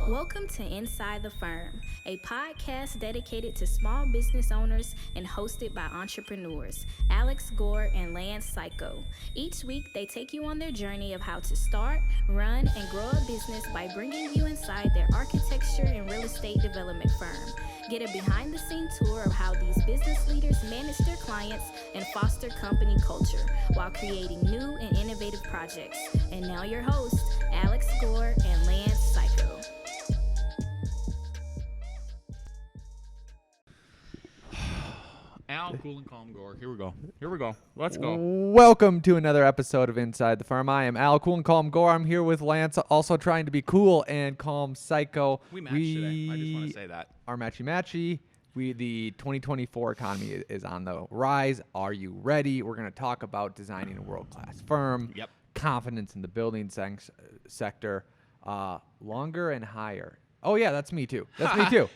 Welcome to Inside the Firm, a podcast dedicated to small business owners and hosted by entrepreneurs, Alex Gore and Lance Cayko. Each week, they take you on their journey of how to start, run, and grow a business by bringing you inside their architecture and real estate development firm. Get a behind-the-scenes tour of how these business leaders manage their clients and foster company culture while creating new and innovative projects. And now your hosts, Alex Gore and Lance Cayko. Al, cool and calm, Gore. Here we go. Let's go. Welcome to another episode of Inside the Firm. I am Al, cool and calm Gore. I'm here with Lance, also trying to be cool and calm Cayko. We matched today. I just want to say that. Our matchy-matchy. The 2024 economy is on the rise. Are you ready? We're going to talk about designing a world-class firm. Yep. Confidence in the building sector. Longer and higher. Oh yeah, that's me too. That's me too.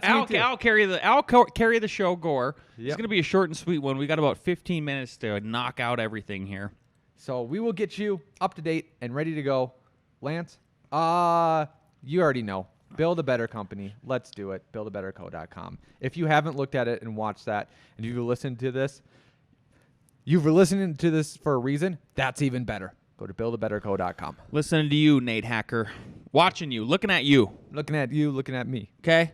Al carry the show, Gore. Yep. It's gonna be a short and sweet one. We got about 15 minutes to knock out everything here. So we will get you up to date and ready to go. Lance, you already know. Build a better company. Let's do it. Buildabetterco.com. If you haven't looked at it and watched that, and you've listened to this, you've been listening to this for a reason. That's even better. Go to buildabetterco.com. Listening to you, Nate Hacker. Watching you. Looking at you. Looking at you. Looking at me. Okay?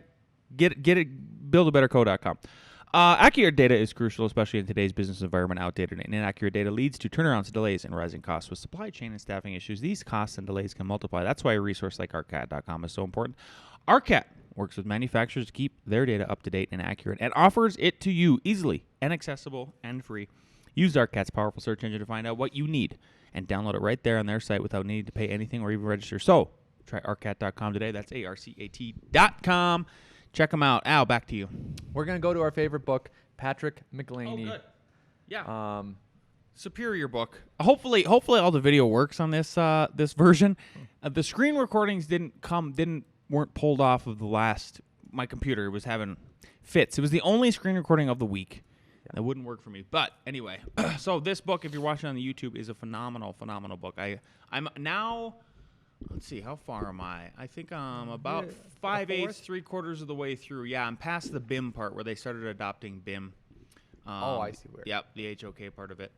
Get it. Buildabetterco.com. Accurate data is crucial, especially in today's business environment. Outdated and inaccurate data leads to turnarounds, delays, and rising costs. With supply chain and staffing issues, these costs and delays can multiply. That's why a resource like ARCAT.com is so important. ARCAT works with manufacturers to keep their data up to date and accurate and offers it to you easily and accessible and free. Use ARCAT's powerful search engine to find out what you need and download it right there on their site without needing to pay anything or even register. So try ARCAT.com today. That's ARCAT.com. Check them out. Al, back to you. We're going to go to our favorite book, Patrick McLaney. Oh, good. Yeah. Superior book. Hopefully all the video works on this this version. The screen recordings weren't pulled off of my computer was having fits. It was the only screen recording of the week. That wouldn't work for me. But anyway, so this book, if you're watching on the YouTube, is a phenomenal book. I'm now, let's see, how far am I? I think I'm about 5/8, 3/4 of the way through. Yeah, I'm past the BIM part where they started adopting BIM. I see where. Yep, the HOK part of it.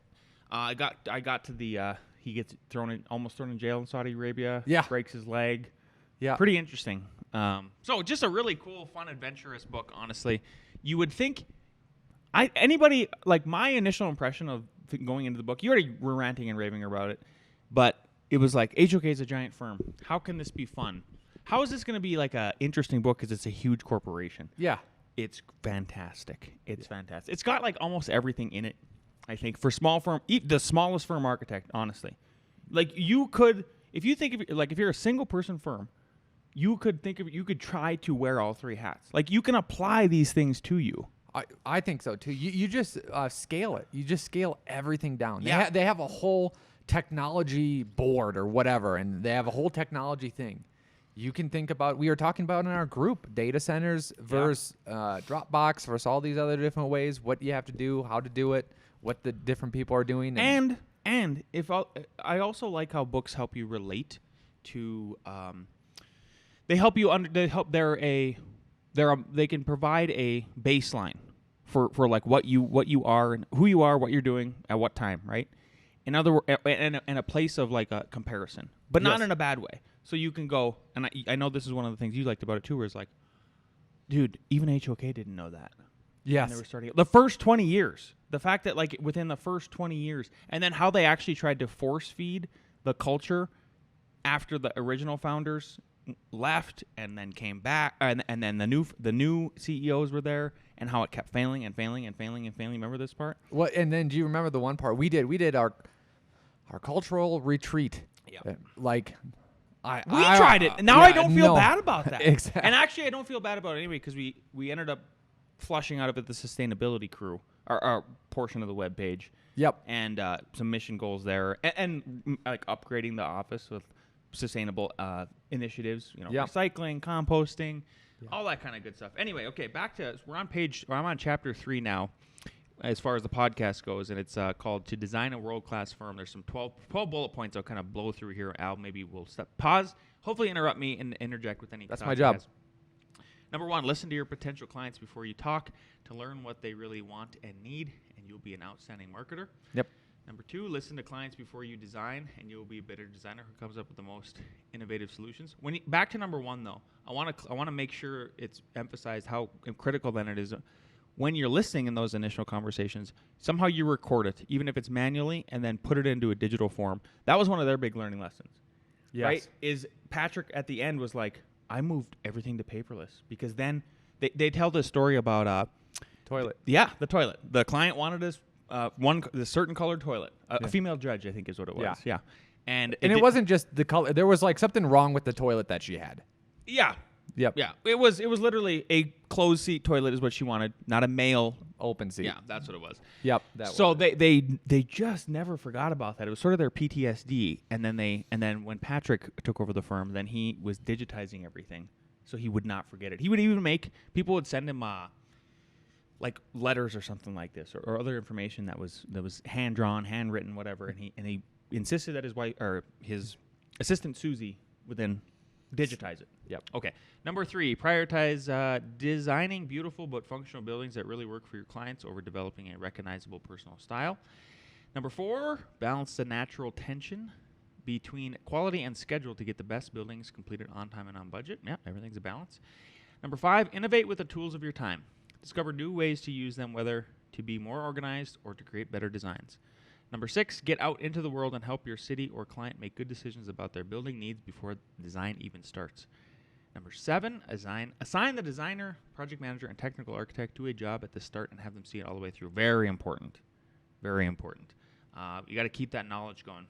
I got to the he gets almost thrown in jail in Saudi Arabia. Yeah. Breaks his leg. Yeah. Pretty interesting. So just a really cool, fun, adventurous book, honestly. You would think anybody, like my initial impression of going into the book, you already were ranting and raving about it, but it was like, HOK is a giant firm. How can this be fun? How is this going to be like a interesting book because it's a huge corporation? Yeah. It's fantastic. It's fantastic. It's got like almost everything in it, I think, for small firm, the smallest firm architect, honestly. Like you could, if you're a single person firm, you could try to wear all three hats. Like you can apply these things to you. I think so too. You just scale it. You just scale everything down. Yeah. They have a whole technology board or whatever, and they have a whole technology thing. You can think about, we were talking about in our group, data centers versus Dropbox versus all these other different ways, what you have to do, how to do it, what the different people are doing. And I also like how books help you relate to, they can provide a baseline for like what you are and who you are, what you're doing at what time, right? In other words, and a place of like a comparison, but not in a bad way. So you can go, and I know this is one of the things you liked about it too, where it's like, dude, even HOK didn't know that. Yes. They were starting the first 20 years. The fact that like within the first 20 years, and then how they actually tried to force feed the culture after the original founders left and then came back, and then the new CEOs were there, and how it kept failing and failing and failing and failing. Remember this part? What? And then do you remember the one part we did? We did our cultural retreat. Yeah. We tried it, and now I don't feel bad about that. Exactly. And actually, I don't feel bad about it anyway because we ended up flushing out of it the sustainability crew, our portion of the web page. Yep. And some mission goals there, and like upgrading the office with sustainable initiatives, recycling, composting, all that kind of good stuff. Anyway, okay, back to I'm on chapter 3 now. as far as the podcast goes, and it's called To Design a World-Class Firm. There's some 12 bullet points I'll kind of blow through here. Al, maybe we'll pause, hopefully interrupt me and interject with any That's thoughts my you job. guys. Number 1, listen to your potential clients before you talk to learn what they really want and need, and you'll be an outstanding marketer. Yep. Number 2, listen to clients before you design, and you'll be a better designer who comes up with the most innovative solutions. Back to number 1, though, I want to make sure it's emphasized how critical then it is. When you're listening in those initial conversations, somehow you record it, even if it's manually, and then put it into a digital form. That was one of their big learning lessons. Yes. Right? Is Patrick at the end was like, I moved everything to paperless, because then they tell the story about Toilet. the toilet. The client wanted the certain colored toilet. A female judge, I think, is what it was. Yeah. And it wasn't just the color. There was like something wrong with the toilet that she had. Yeah. Yep. Yeah. It was literally a closed seat toilet is what she wanted, not a male open seat. Yeah, that's what it was. Yep. So they just never forgot about that. It was sort of their PTSD. And then when Patrick took over the firm, then he was digitizing everything, so he would not forget it. He would even people would send him like letters or something like this, or other information that was hand drawn, handwritten, whatever. And he insisted that his wife or his assistant Susie would then digitize it. Yep. Okay. Number 3, prioritize designing beautiful but functional buildings that really work for your clients over developing a recognizable personal style. Number 4, balance the natural tension between quality and schedule to get the best buildings completed on time and on budget. Yeah, everything's a balance. Number 5, innovate with the tools of your time. Discover new ways to use them, whether to be more organized or to create better designs. Number 6, get out into the world and help your city or client make good decisions about their building needs before design even starts. Number 7, assign the designer, project manager, and technical architect to a job at the start and have them see it all the way through. Very important. Very important. You got to keep that knowledge going.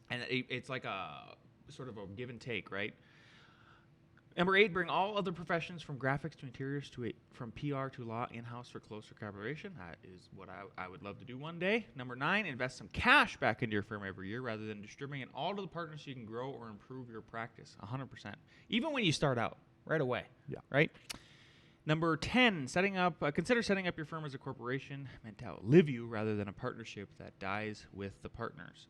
And it's like a sort of a give and take, right? Number 8, bring all other professions from graphics to interiors from PR to law in-house for closer collaboration. That is what I would love to do one day. Number 9, invest some cash back into your firm every year rather than distributing it all to the partners so you can grow or improve your practice 100%. Even when you start out, right away. Yeah. Right? Number 10, consider setting up your firm as a corporation meant to outlive you rather than a partnership that dies with the partners.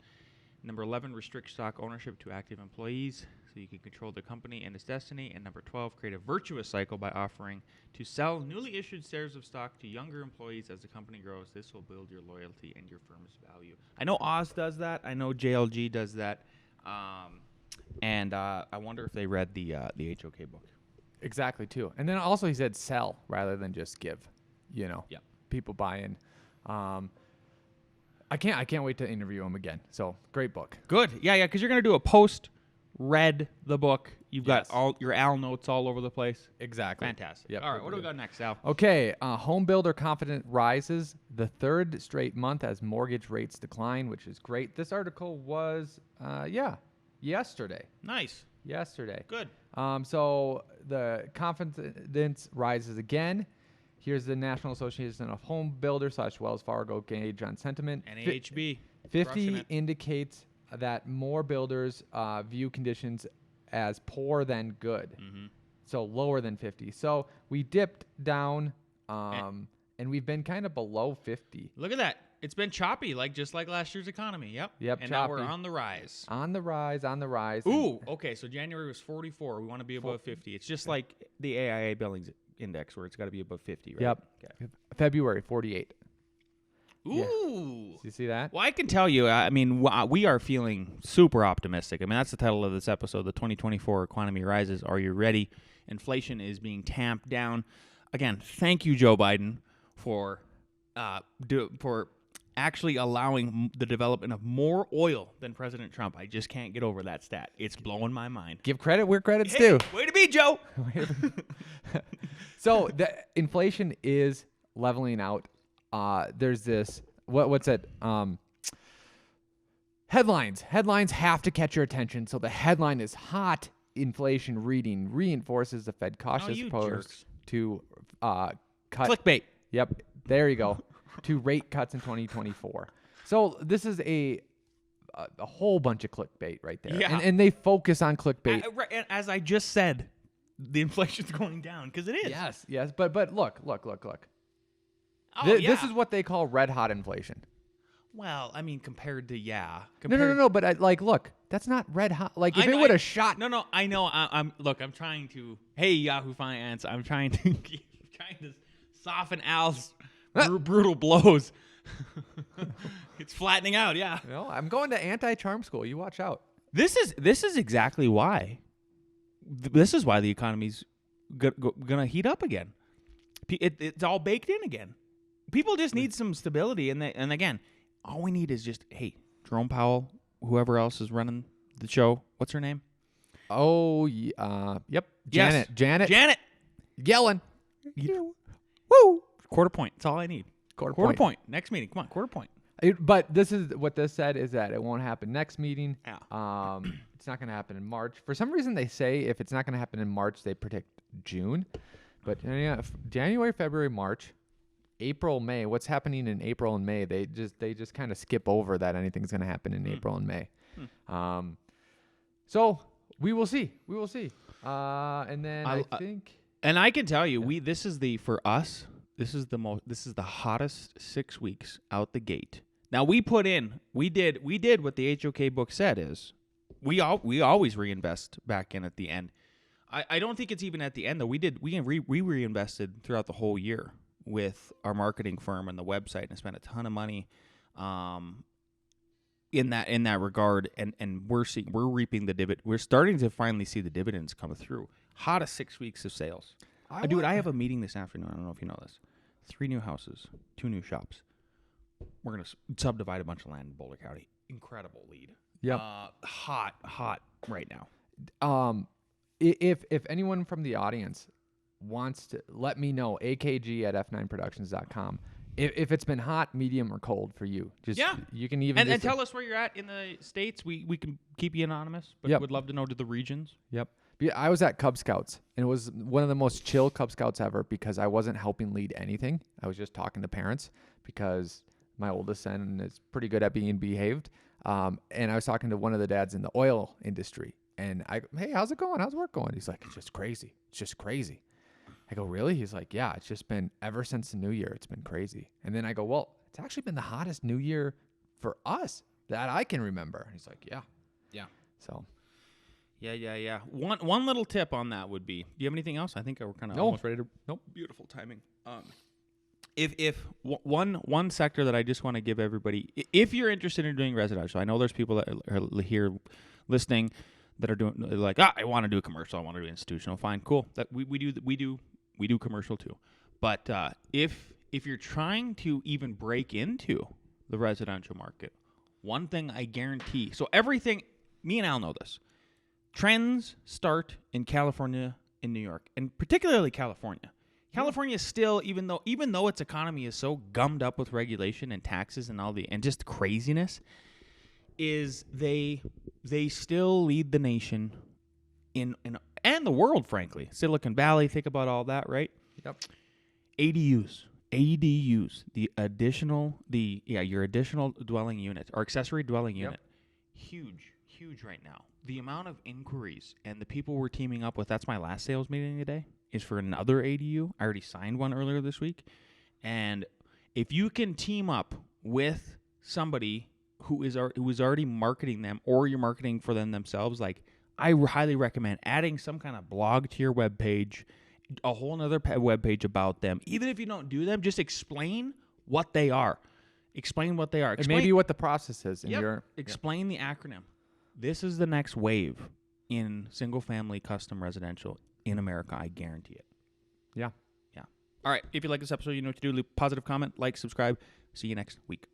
Number 11, restrict stock ownership to active employees so you can control the company and its destiny. And number 12, create a virtuous cycle by offering to sell newly issued shares of stock to younger employees as the company grows. This will build your loyalty and your firm's value. I know Oz does that. I know JLG does that. And I wonder if they read the HOK book. Exactly, too. And then also he said sell rather than just give. Yeah. People buy in. I can't wait to interview him again. So great book. Good. Yeah, because you're going to do a post, read the book. You've got all your Al notes all over the place. Exactly. Fantastic. Yep. All right, what do we got next, Al? Okay, home builder confidence rises the 3rd straight month as mortgage rates decline, which is great. This article was, yesterday. Nice. Yesterday. Good. So the confidence rises again. Here's the National Association of Home Builders / Wells Fargo gauge on sentiment. NAHB. 50 indicates that more builders view conditions as poor than good. Mm-hmm. So lower than 50. So we dipped down and we've been kind of below 50. Look at that. It's been choppy, just like last year's economy. Yep. And choppy. now we're on the rise. On the rise. Ooh, okay. So January was 44. We want to be above 50. It's just like the AIA Billings Index where it's got to be above 50, right? Yep. Okay. February, 48. Ooh. Yeah. Do you see that? Well, I can tell you, we are feeling super optimistic. That's the title of this episode, the 2024 Economy Rises. Are you ready? Inflation is being tamped down. Again, thank you, Joe Biden, for actually allowing the development of more oil than President Trump. I just can't get over that stat. It's blowing my mind. Give credit where credit's due. Way to be, Joe. So the inflation is leveling out. There's this, what's it? Headlines. Headlines have to catch your attention. So the headline is hot inflation reading reinforces the Fed cautious approach to cut. Clickbait. Yep. There you go. To rate cuts in 2024. So this is a whole bunch of clickbait right there. Yeah. And they focus on clickbait. And as I just said, the inflation's going down because it is. Yes. But look. Oh, This is what they call red hot inflation. Well, I mean, compared to No. But look, that's not red hot. Like if it would have shot. No. I know. I'm trying to. Hey, Yahoo Finance. I'm trying to soften Al's brutal blows. It's flattening out. Yeah. No, I'm going to anti-charm school. You watch out. This is exactly why. This is why the economy's gonna heat up again. It's all baked in again. People just need some stability, and again, all we need is just Jerome Powell, whoever else is running the show. What's her name? Oh, yep. Janet. Yes. Janet. Yelling. Woo! Quarter point. That's all I need. Quarter point. Next meeting. Come on, quarter point. But this is what this said is that it won't happen next meeting. Yeah. It's not going to happen in March. For some reason, they say if it's not going to happen in March, they predict June. But January, February, March, April, May. What's happening in April and May? They just kind of skip over that anything's going to happen in April and May. So we will see. And then I think. And I can tell you, this is the hottest 6 weeks out the gate. Now we did what the HOK book said is we always reinvest back in at the end. I don't think it's even at the end though. We reinvested throughout the whole year with our marketing firm and the website and spent a ton of money in that regard, and we're reaping the dividend. We're starting to finally see the dividends come through. Hottest 6 weeks of sales. I have a meeting this afternoon. I don't know if you know this. 3 new houses, 2 new shops. We're gonna subdivide a bunch of land in Boulder County. Incredible lead. Yep. Hot right now. If anyone from the audience wants to let me know, akg@f9productions.com. If it's been hot, medium, or cold for you, you can even and tell us where you're at in the States. We can keep you anonymous, but would love to know to the regions. Yep. I was at Cub Scouts, and it was one of the most chill Cub Scouts ever because I wasn't helping lead anything. I was just talking to parents because my oldest son is pretty good at being behaved. And I was talking to one of the dads in the oil industry, and hey, how's it going? How's work going? He's like, it's just crazy. I go, really? He's like, yeah, it's just been ever since the new year. It's been crazy. And then I go, well, it's actually been the hottest new year for us that I can remember. And he's like, yeah. So. Yeah. One little tip on that would be, do you have anything else? I think we're kind of almost ready to. Nope. Beautiful timing. If one sector that I just want to give everybody, if you're interested in doing residential, I know there's people that are here listening that are doing like, I want to do commercial, I want to do institutional. Fine, cool. That we do commercial too. But if you're trying to even break into the residential market, one thing I guarantee. So everything, me and Al know this. Trends start in California, in New York, and particularly California. California is still, even though its economy is so gummed up with regulation and taxes and and just craziness, is they still lead the nation in and the world, frankly. Silicon Valley, think about all that, right? Yep. ADUs, your additional dwelling unit or accessory dwelling unit, huge right now. The amount of inquiries and the people we're teaming up with, that's my last sales meeting today, is for another ADU. I already signed one earlier this week. And if you can team up with somebody who is already marketing them, or you're marketing for them themselves, like I highly recommend adding some kind of blog to your webpage, a whole other webpage about them. Even if you don't do them, just explain what they are. Explain what they are. And maybe what the process is. Explain the acronym. This is the next wave in single-family custom residential in America. I guarantee it. Yeah. All right. If you like this episode, you know what to do. Leave a positive comment, like, subscribe. See you next week.